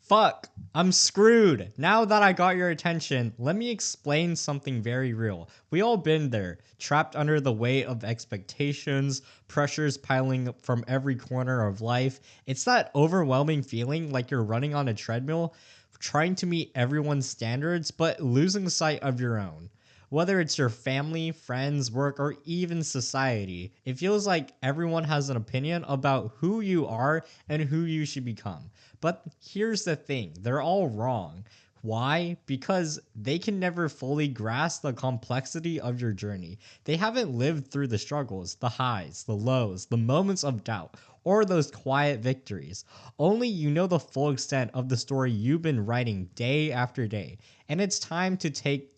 Fuck, I'm screwed. Now that I got your attention, let me explain something very real. We all been there, trapped under the weight of expectations, pressures piling up from every corner of life. It's that overwhelming feeling like you're running on a treadmill, trying to meet everyone's standards, but losing sight of your own. Whether it's your family, friends, work, or even society, it feels like everyone has an opinion about who you are and who you should become. But here's the thing, they're all wrong. Why? Because they can never fully grasp the complexity of your journey. They haven't lived through the struggles, the highs, the lows, the moments of doubt, or those quiet victories. Only you know the full extent of the story you've been writing day after day. And it's time to take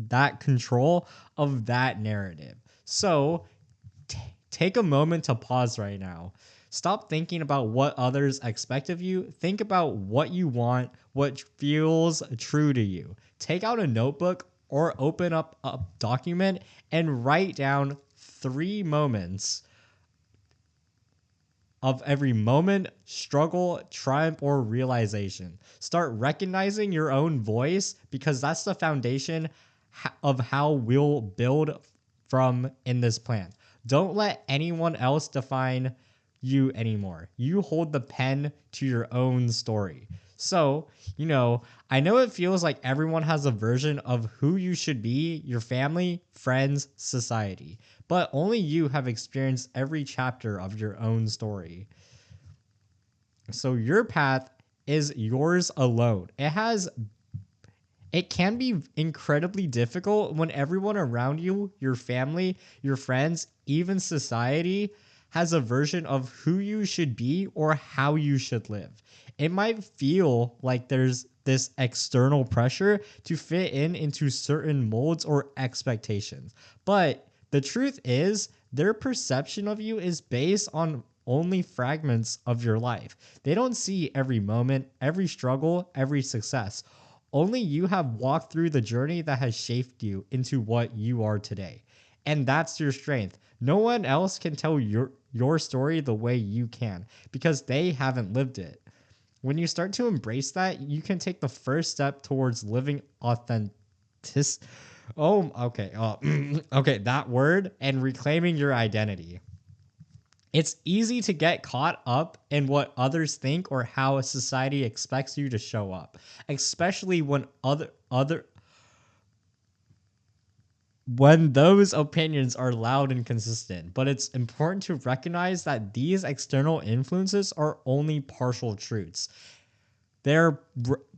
that control of that narrative. So take a moment to pause right now. Stop thinking about what others expect of you. Think about what you want, what feels true to you. Take out a notebook or open up a document and write down 3 moments of every moment, struggle, triumph, or realization. Start recognizing your own voice because that's the foundation of how we'll build from in this plan. Don't let anyone else define you anymore. You hold the pen to your own story. So, I know it feels like everyone has a version of who you should be, your family, friends, society, but only you have experienced every chapter of your own story. So your path is yours alone. It can be incredibly difficult when everyone around you, your family, your friends, even society, has a version of who you should be or how you should live. It might feel like there's this external pressure to fit into certain molds or expectations. But the truth is, their perception of you is based on only fragments of your life. They don't see every moment, every struggle, every success. Only you have walked through the journey that has shaped you into what you are today. And that's your strength. No one else can tell your story the way you can because they haven't lived it. When you start to embrace that, you can take the first step towards living authentic. Oh, okay. Okay, that word and reclaiming your identity. It's easy to get caught up in what others think or how a society expects you to show up, especially when those opinions are loud and consistent. But it's important to recognize that these external influences are only partial truths. They're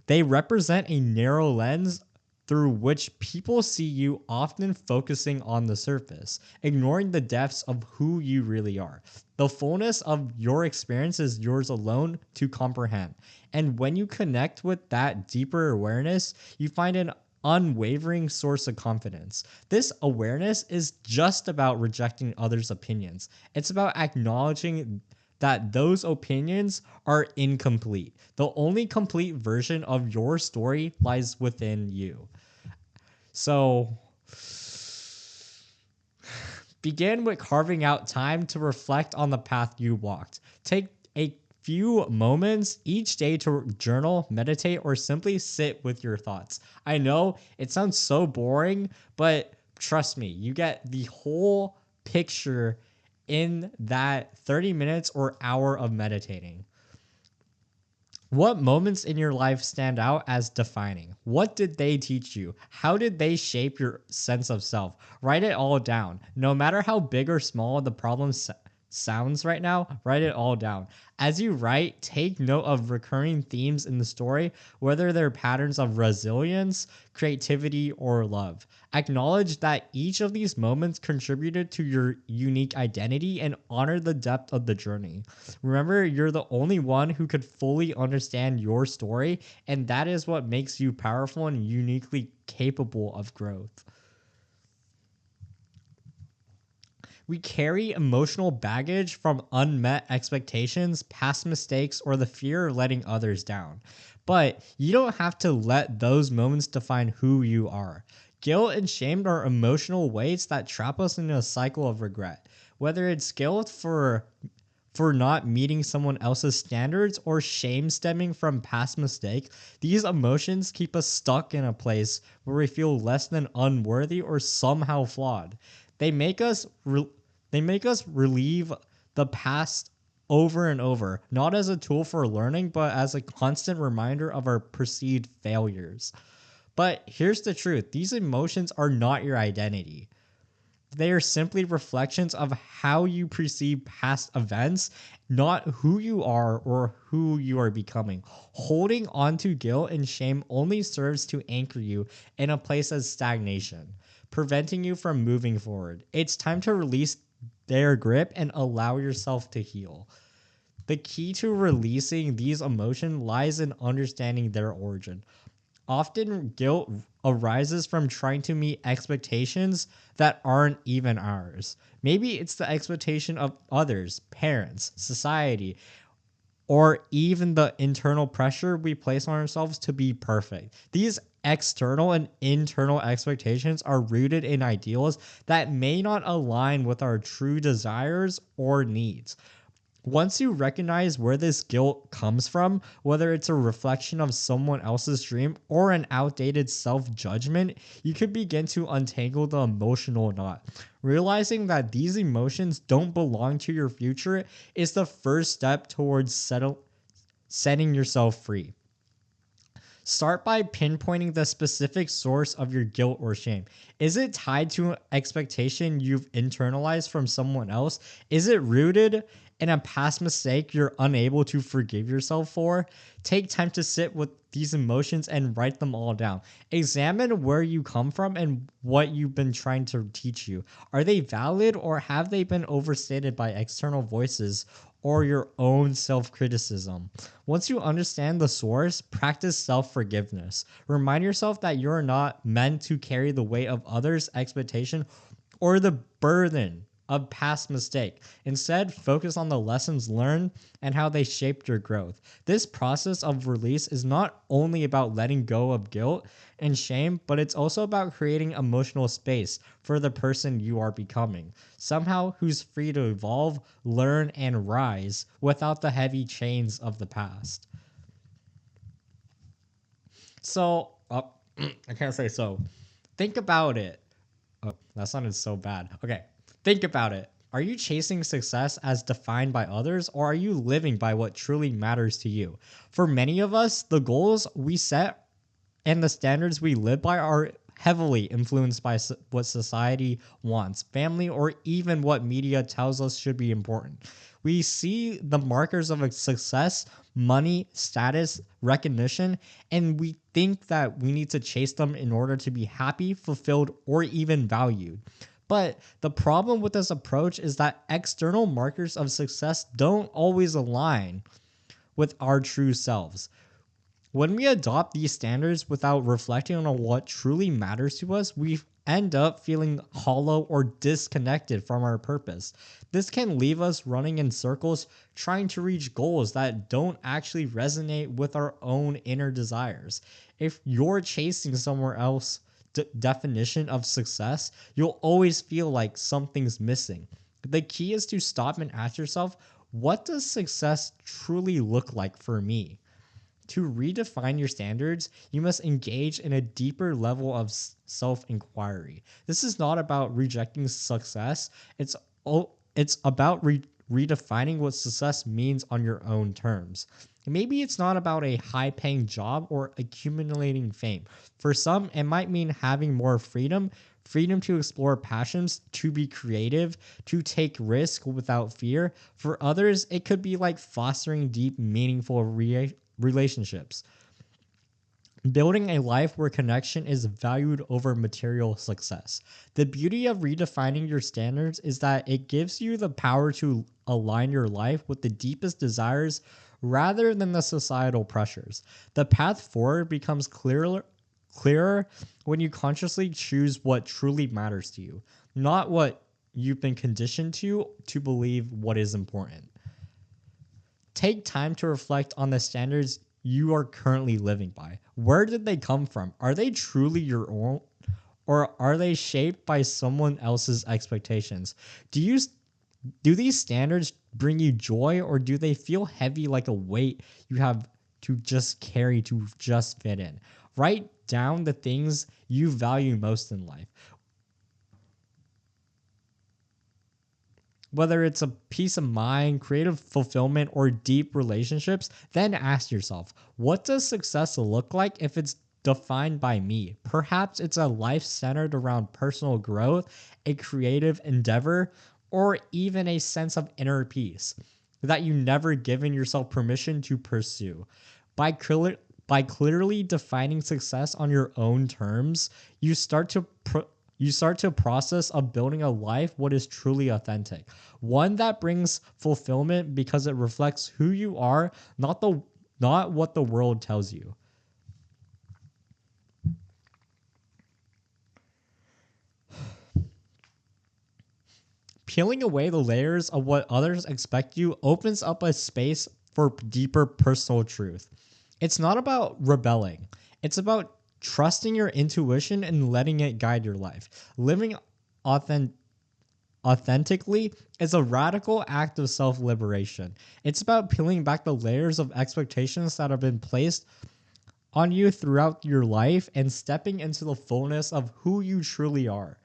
they represent a narrow lens through which people see you, often focusing on the surface, ignoring the depths of who you really are. The fullness of your experience is yours alone to comprehend. And when you connect with that deeper awareness, you find an unwavering source of confidence. This awareness is just about rejecting others' opinions. It's about acknowledging that those opinions are incomplete. The only complete version of your story lies within you. So, begin with carving out time to reflect on the path you walked. Take a few moments each day to journal, meditate, or simply sit with your thoughts. I know it sounds so boring, but trust me, you get the whole picture in that 30 minutes or hour of meditating. What moments in your life stand out as defining? What did they teach you? How did they shape your sense of self? Write it all down. No matter how big or small the problem sounds right now, write it all down. As you write, take note of recurring themes in the story, whether they're patterns of resilience, creativity, or love. Acknowledge that each of these moments contributed to your unique identity and honor the depth of the journey. Remember, you're the only one who could fully understand your story, and that is what makes you powerful and uniquely capable of growth. We carry emotional baggage from unmet expectations, past mistakes, or the fear of letting others down. But you don't have to let those moments define who you are. Guilt and shame are emotional weights that trap us into a cycle of regret. Whether it's guilt for not meeting someone else's standards, or shame stemming from past mistakes, these emotions keep us stuck in a place where we feel less than unworthy or somehow flawed. They make us relieve the past over and over, not as a tool for learning, but as a constant reminder of our perceived failures. But here's the truth: these emotions are not your identity. They are simply reflections of how you perceive past events, not who you are or who you are becoming. Holding on to guilt and shame only serves to anchor you in a place of stagnation, preventing you from moving forward. It's time to release their grip and allow yourself to heal. The key to releasing these emotions lies in understanding their origin. Often, guilt arises from trying to meet expectations that aren't even ours. Maybe it's the expectation of others, parents, society, or even the internal pressure we place on ourselves to be perfect. These external and internal expectations are rooted in ideals that may not align with our true desires or needs. Once you recognize where this guilt comes from, whether it's a reflection of someone else's dream or an outdated self judgment, you can begin to untangle the emotional knot. Realizing that these emotions don't belong to your future is the first step towards setting yourself free. Start by pinpointing the specific source of your guilt or shame. Is it tied to an expectation you've internalized from someone else? Is it rooted in a past mistake you're unable to forgive yourself for? Take time to sit with these emotions and write them all down. Examine where you come from and what you've been trying to teach you. Are they valid, or have they been overstated by external voices or your own self criticism? Once you understand the source, practice self forgiveness. Remind yourself that you're not meant to carry the weight of others' expectation or the burden of past mistake. Instead, focus on the lessons learned and how they shaped your growth. This process of release is not only about letting go of guilt and shame, but it's also about creating emotional space for the person you are becoming. Somehow who's free to evolve, learn, and rise without the heavy chains of the past. So, I can't say so. Think about it. Oh, that sounded so bad. Okay. Think about it. Are you chasing success as defined by others, or are you living by what truly matters to you? For many of us, the goals we set and the standards we live by are heavily influenced by what society wants, family, or even what media tells us should be important. We see the markers of a success, money, status, recognition, and we think that we need to chase them in order to be happy, fulfilled, or even valued. But the problem with this approach is that external markers of success don't always align with our true selves. When we adopt these standards without reflecting on what truly matters to us, we end up feeling hollow or disconnected from our purpose. This can leave us running in circles trying to reach goals that don't actually resonate with our own inner desires. If you're chasing somewhere else definition of success, you'll always feel like something's missing. The key is to stop and ask yourself, what does success truly look like for me? To redefine your standards, you must engage in a deeper level of self inquiry. This is not about rejecting success, it's about redefining what success means on your own terms. Maybe it's not about a high paying job or accumulating fame. For some, it might mean having more freedom to explore passions, to be creative, to take risks without fear. For others, it could be like fostering deep, meaningful relationships. Building a life where connection is valued over material success. The beauty of redefining your standards is that it gives you the power to align your life with the deepest desires rather than the societal pressures. The path forward becomes clearer when you consciously choose what truly matters to you, not what you've been conditioned to believe what is important. Take time to reflect on the standards you are currently living by. Where did they come from? Are they truly your own, or are they shaped by someone else's expectations? Do you Do these standards bring you joy, or do they feel heavy like a weight you have to just carry to just fit in? Write down the things you value most in life. Whether it's a peace of mind, creative fulfillment, or deep relationships, then ask yourself, what does success look like if it's defined by me? Perhaps it's a life centered around personal growth, a creative endeavor, or even a sense of inner peace that you never given yourself permission to pursue. By by clearly defining success on your own terms, you start to you start to process of building a life what is truly authentic, one that brings fulfillment because it reflects who you are, not what the world tells you. Peeling away the layers of what others expect you opens up a space for deeper personal truth. It's not about rebelling. It's about trusting your intuition and letting it guide your life. Living authentic authentically is a radical act of self liberation. It's about peeling back the layers of expectations that have been placed on you throughout your life and stepping into the fullness of who you truly are.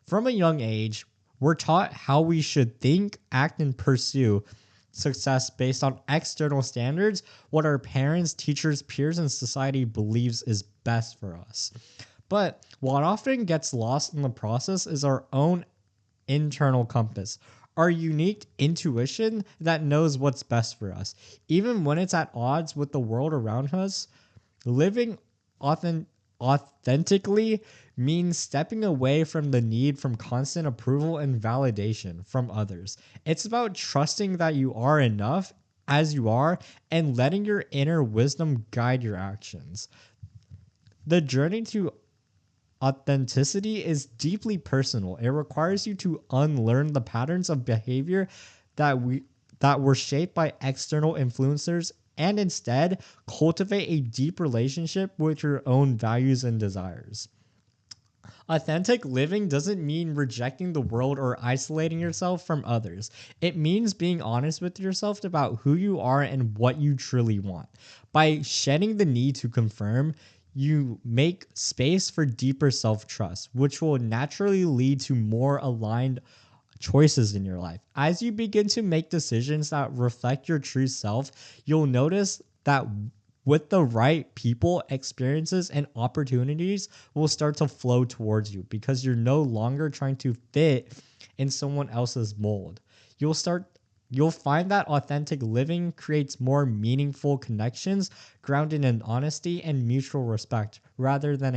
From a young age, we're taught how we should think, act, and pursue success based on external standards, what our parents, teachers, peers, and society believes is best for us. But what often gets lost in the process is our own internal compass, our unique intuition that knows what's best for us, even when it's at odds with the world around us. Living authentically means stepping away from the need from constant approval and validation from others. It's about trusting that you are enough as you are and letting your inner wisdom guide your actions. The journey to authenticity is deeply personal. It requires you to unlearn the patterns of behavior that were shaped by external influencers and instead cultivate a deep relationship with your own values and desires. Authentic living doesn't mean rejecting the world or isolating yourself from others. It means being honest with yourself about who you are and what you truly want. By shedding the need to confirm, you make space for deeper self trust, which will naturally lead to more aligned choices in your life. As you begin to make decisions that reflect your true self, you'll notice that with the right people, experiences, and opportunities will start to flow towards you because you're no longer trying to fit in someone else's mold. You'll start You'll find that authentic living creates more meaningful connections grounded in honesty and mutual respect rather than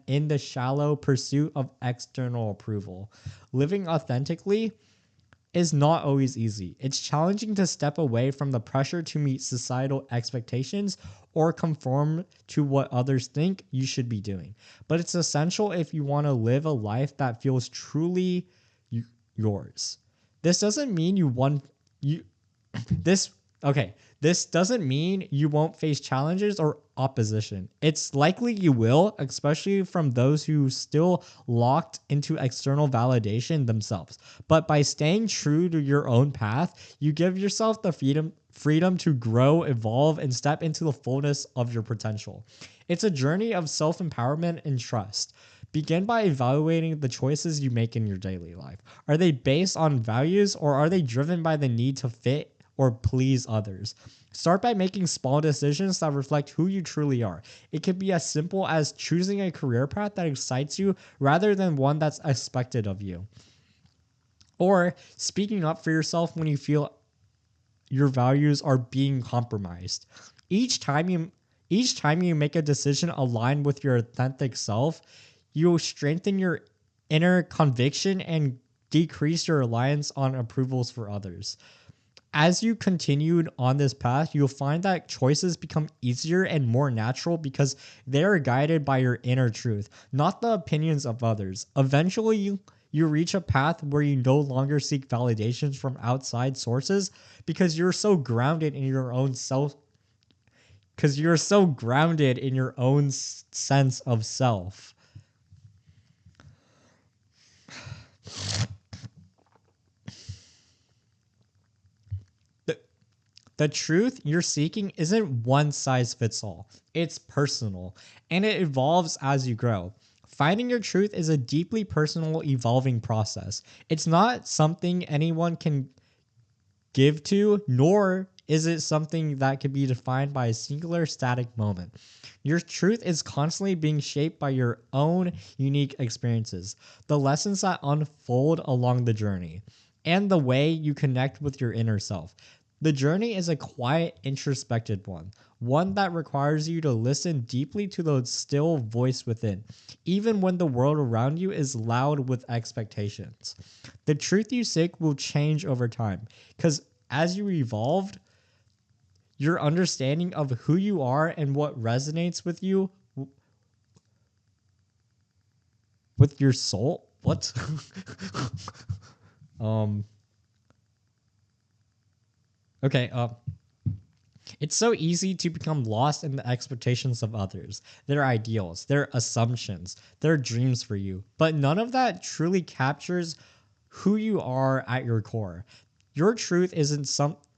in the shallow pursuit of external approval. Living authentically is not always easy. It's challenging to step away from the pressure to meet societal expectations or conform to what others think you should be doing. But it's essential if you want to live a life that feels truly yours. This doesn't mean you want you this okay, this doesn't mean you won't face challenges or opposition. It's likely you will, especially from those who still locked into external validation themselves. But by staying true to your own path, you give yourself the freedom to grow, evolve, and step into the fullness of your potential. It's a journey of self-empowerment and trust. Begin by evaluating the choices you make in your daily life. Are they based on values or are they driven by the need to fit or please others? Start by making small decisions that reflect who you truly are. It could be as simple as choosing a career path that excites you rather than one that's expected of you. Or speaking up for yourself when you feel your values are being compromised. Each time you each time you make a decision aligned with your authentic self, you'll strengthen your inner conviction and decrease your reliance on approvals for others. As you continued on this path, you'll find that choices become easier and more natural because they are guided by your inner truth, not the opinions of others. Eventually, you reach a path where you no longer seek validations from outside sources because you're so grounded in your own self because you're so grounded in your own sense of self. The truth you're seeking isn't one size fits all, it's personal, and it evolves as you grow. Finding your truth is a deeply personal, evolving process. It's not something anyone can give to, nor is it something that can be defined by a singular static moment. Your truth is constantly being shaped by your own unique experiences, the lessons that unfold along the journey, and the way you connect with your inner self. The journey is a quiet, introspective one that requires you to listen deeply to the still voice within, even when the world around you is loud with expectations. The truth you seek will change over time because as you evolved, your understanding of who you are and what resonates with you, with your soul. What? um. Okay. It's so easy to become lost in the expectations of others, their ideals, their assumptions, their dreams for you. But none of that truly captures who you are at your core. Your truth isn't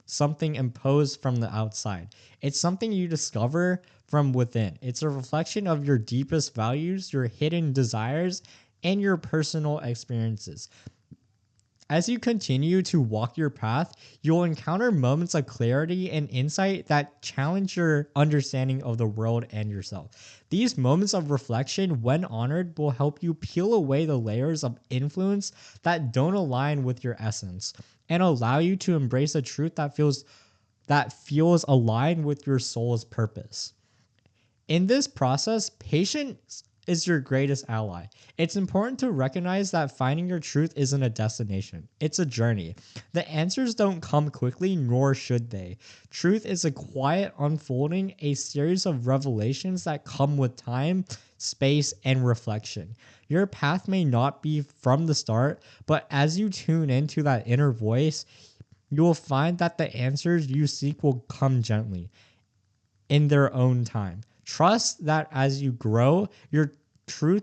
something imposed from the outside. It's something you discover from within. It's a reflection of your deepest values, your hidden desires, and your personal experiences. As you continue to walk your path, you'll encounter moments of clarity and insight that challenge your understanding of the world and yourself. These moments of reflection, when honored, will help you peel away the layers of influence that don't align with your essence and allow you to embrace a truth that feels aligned with your soul's purpose. In this process, patience is your greatest ally. It's important to recognize that finding your truth isn't a destination, it's a journey. The answers don't come quickly, nor should they. Truth is a quiet unfolding, a series of revelations that come with time, space, and reflection. Your path may not be from the start, but as you tune into that inner voice, you will find that the answers you seek will come gently in their own time. Trust that as you grow, truth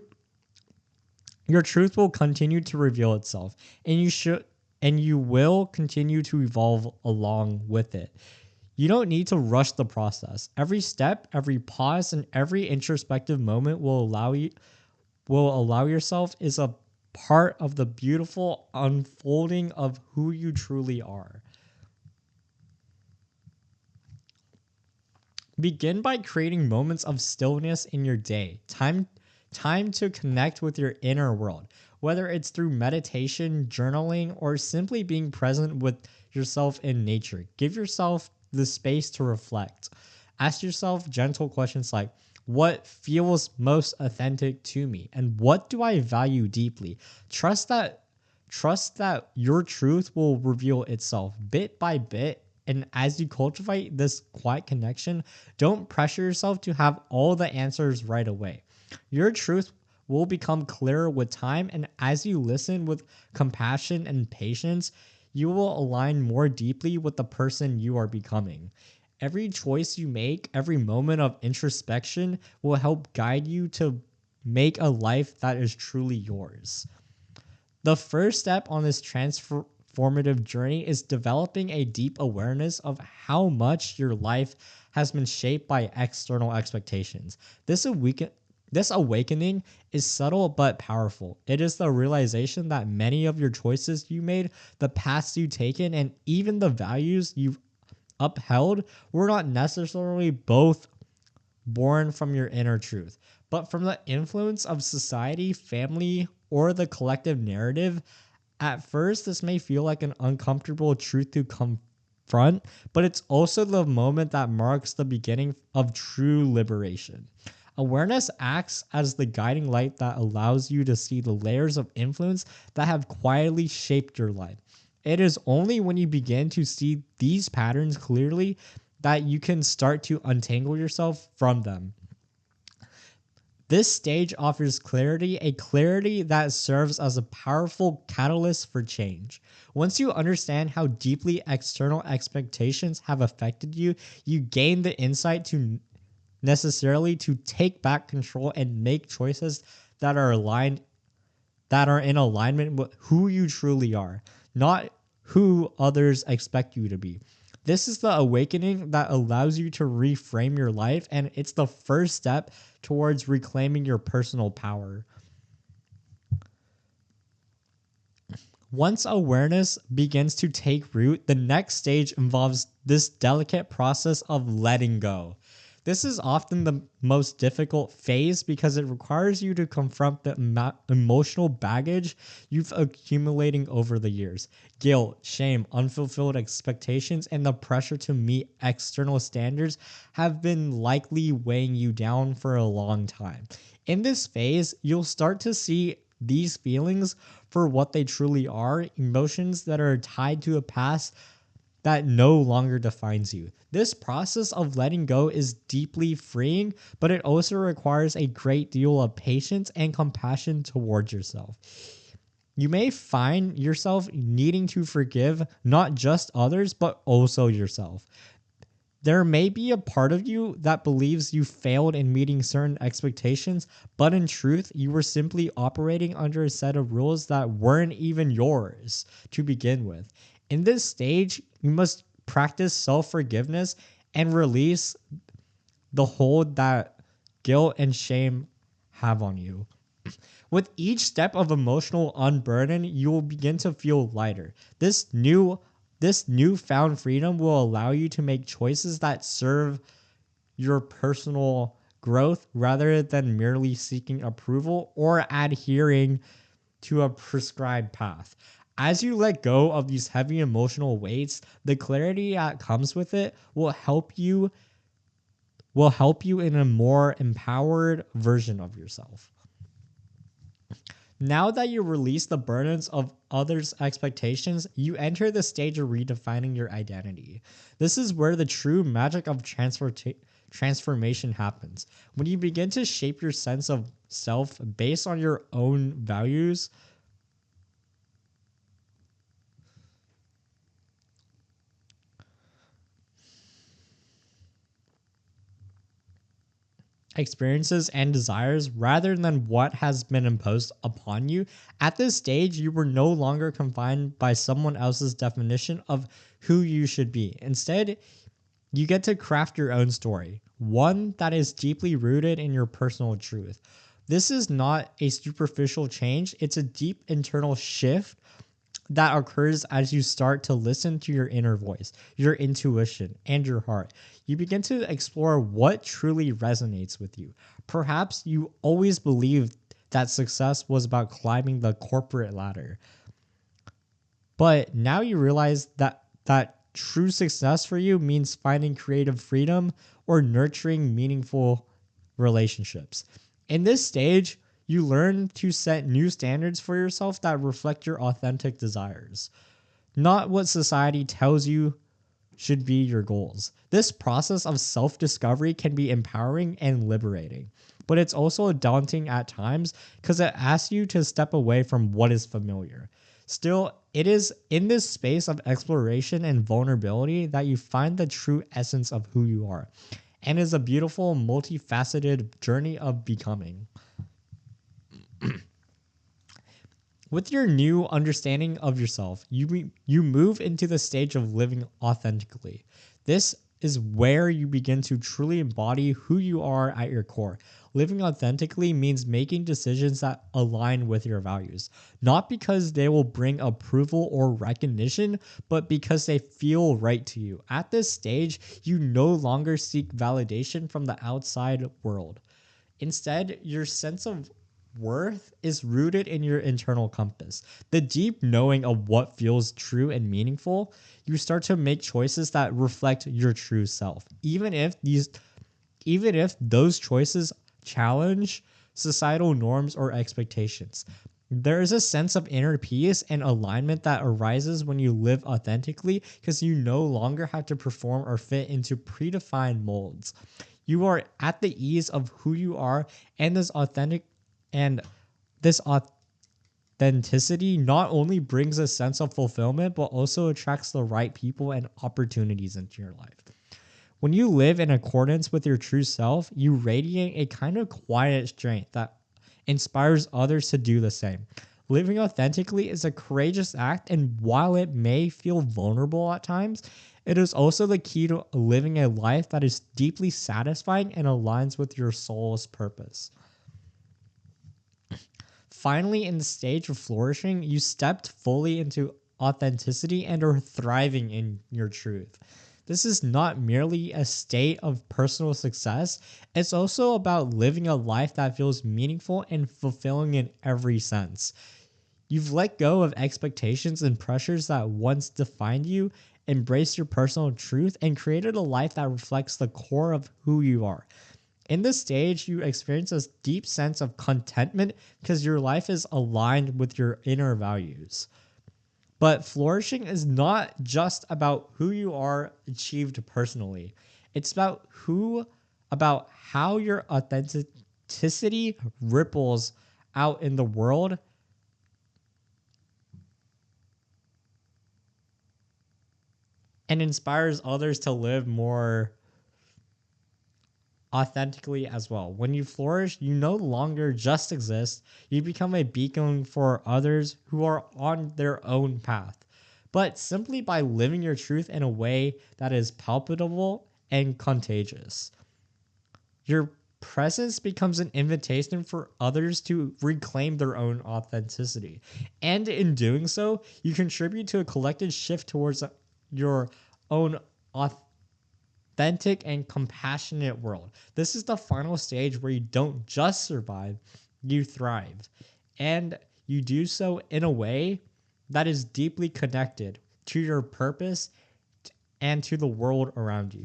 your truth will continue to reveal itself, and you will continue to evolve along with it. You don't need to rush the process. Every step, every pause, and every introspective moment will allow yourself is a part of the beautiful unfolding of who you truly are. Begin by creating moments of stillness in your day. Time to connect with your inner world, whether it's through meditation, journaling, or simply being present with yourself in nature. Give yourself the space to reflect. Ask yourself gentle questions like, what feels most authentic to me and what do I value deeply? Trust that your truth will reveal itself bit by bit. And as you cultivate this quiet connection, don't pressure yourself to have all the answers right away. Your truth will become clearer with time, and as you listen with compassion and patience, you will align more deeply with the person you are becoming. Every choice you make, every moment of introspection will help guide you to make a life that is truly yours. The first step on this transformative journey is developing a deep awareness of how much your life has been shaped by external expectations. This awakening is subtle but powerful. It is the realization that many of your choices you made, the paths you've taken, and even the values you've upheld were not necessarily both born from your inner truth, but from the influence of society, family, or the collective narrative. At first, this may feel like an uncomfortable truth to confront, but it's also the moment that marks the beginning of true liberation. Awareness acts as the guiding light that allows you to see the layers of influence that have quietly shaped your life. It is only when you begin to see these patterns clearly that you can start to untangle yourself from them. This stage offers clarity, a clarity that serves as a powerful catalyst for change. Once you understand how deeply external expectations have affected you, you gain the insight to necessarily to take back control and make choices that are in alignment with who you truly are, not who others expect you to be. This is the awakening that allows you to reframe your life, and it's the first step towards reclaiming your personal power. Once awareness begins to take root, the next stage involves this delicate process of letting go. This is often the most difficult phase because it requires you to confront the emotional baggage you've accumulating over the years. Guilt, shame, unfulfilled expectations, and the pressure to meet external standards have been likely weighing you down for a long time. In this phase, you'll start to see these feelings for what they truly are, emotions that are tied to a past that no longer defines you. This process of letting go is deeply freeing, but it also requires a great deal of patience and compassion towards yourself. You may find yourself needing to forgive not just others, but also yourself. There may be a part of you that believes you failed in meeting certain expectations, but in truth, you were simply operating under a set of rules that weren't even yours to begin with. In this stage, you must practice self forgiveness and release the hold that guilt and shame have on you. With each step of emotional unburden, you will begin to feel lighter. This newfound freedom will allow you to make choices that serve your personal growth rather than merely seeking approval or adhering to a prescribed path. As you let go of these heavy emotional weights, the clarity that comes with it will help you in a more empowered version of yourself. Now that you release the burdens of others' expectations, you enter the stage of redefining your identity. This is where the true magic of transformation happens. When you begin to shape your sense of self based on your own values, experiences, and desires rather than what has been imposed upon you. At this stage, you were no longer confined by someone else's definition of who you should be. Instead, you get to craft your own story, one that is deeply rooted in your personal truth. This is not a superficial change, it's a deep internal shift that occurs as you start to listen to your inner voice, your intuition, and your heart. You begin to explore what truly resonates with you. Perhaps you always believed that success was about climbing the corporate ladder, but now you realize that true success for you means finding creative freedom or nurturing meaningful relationships. In this stage, you learn to set new standards for yourself that reflect your authentic desires, not what society tells you should be your goals. This process of self discovery can be empowering and liberating, but it's also daunting at times because it asks you to step away from what is familiar. Still, it is in this space of exploration and vulnerability that you find the true essence of who you are, and is a beautiful, multifaceted journey of becoming. With your new understanding of yourself, you move into the stage of living authentically. This is where you begin to truly embody who you are at your core. Living authentically means making decisions that align with your values, not because they will bring approval or recognition, but because they feel right to you. At this stage, you no longer seek validation from the outside world. Instead, your sense of worth is rooted in your internal compass, the deep knowing of what feels true and meaningful. You start to make choices that reflect your true self, even if those choices challenge societal norms or expectations. There is a sense of inner peace and alignment that arises when you live authentically because you no longer have to perform or fit into predefined molds. You are at the ease of who you are, and and this authenticity not only brings a sense of fulfillment, but also attracts the right people and opportunities into your life. When you live in accordance with your true self, you radiate a kind of quiet strength that inspires others to do the same. Living authentically is a courageous act, and while it may feel vulnerable at times, It is also the key to living a life that is deeply satisfying and aligns with your soul's purpose. Finally, in the stage of flourishing, you stepped fully into authenticity and are thriving in your truth. This is not merely a state of personal success, it's also about living a life that feels meaningful and fulfilling in every sense. You've let go of expectations and pressures that once defined you, embraced your personal truth, and created a life that reflects the core of who you are. In this stage, you experience a deep sense of contentment because your life is aligned with your inner values. But flourishing is not just about who you are achieved personally. It's about how your authenticity ripples out in the world and inspires others to live more authentically as well. When you flourish, you no longer just exist, you become a beacon for others who are on their own path. But simply by living your truth in a way that is palpable and contagious, your presence becomes an invitation for others to reclaim their own authenticity. And in doing so, you contribute to a collective shift towards your own authentic and compassionate world. This is the final stage where you don't just survive, you thrive. And you do so in a way that is deeply connected to your purpose and to the world around you.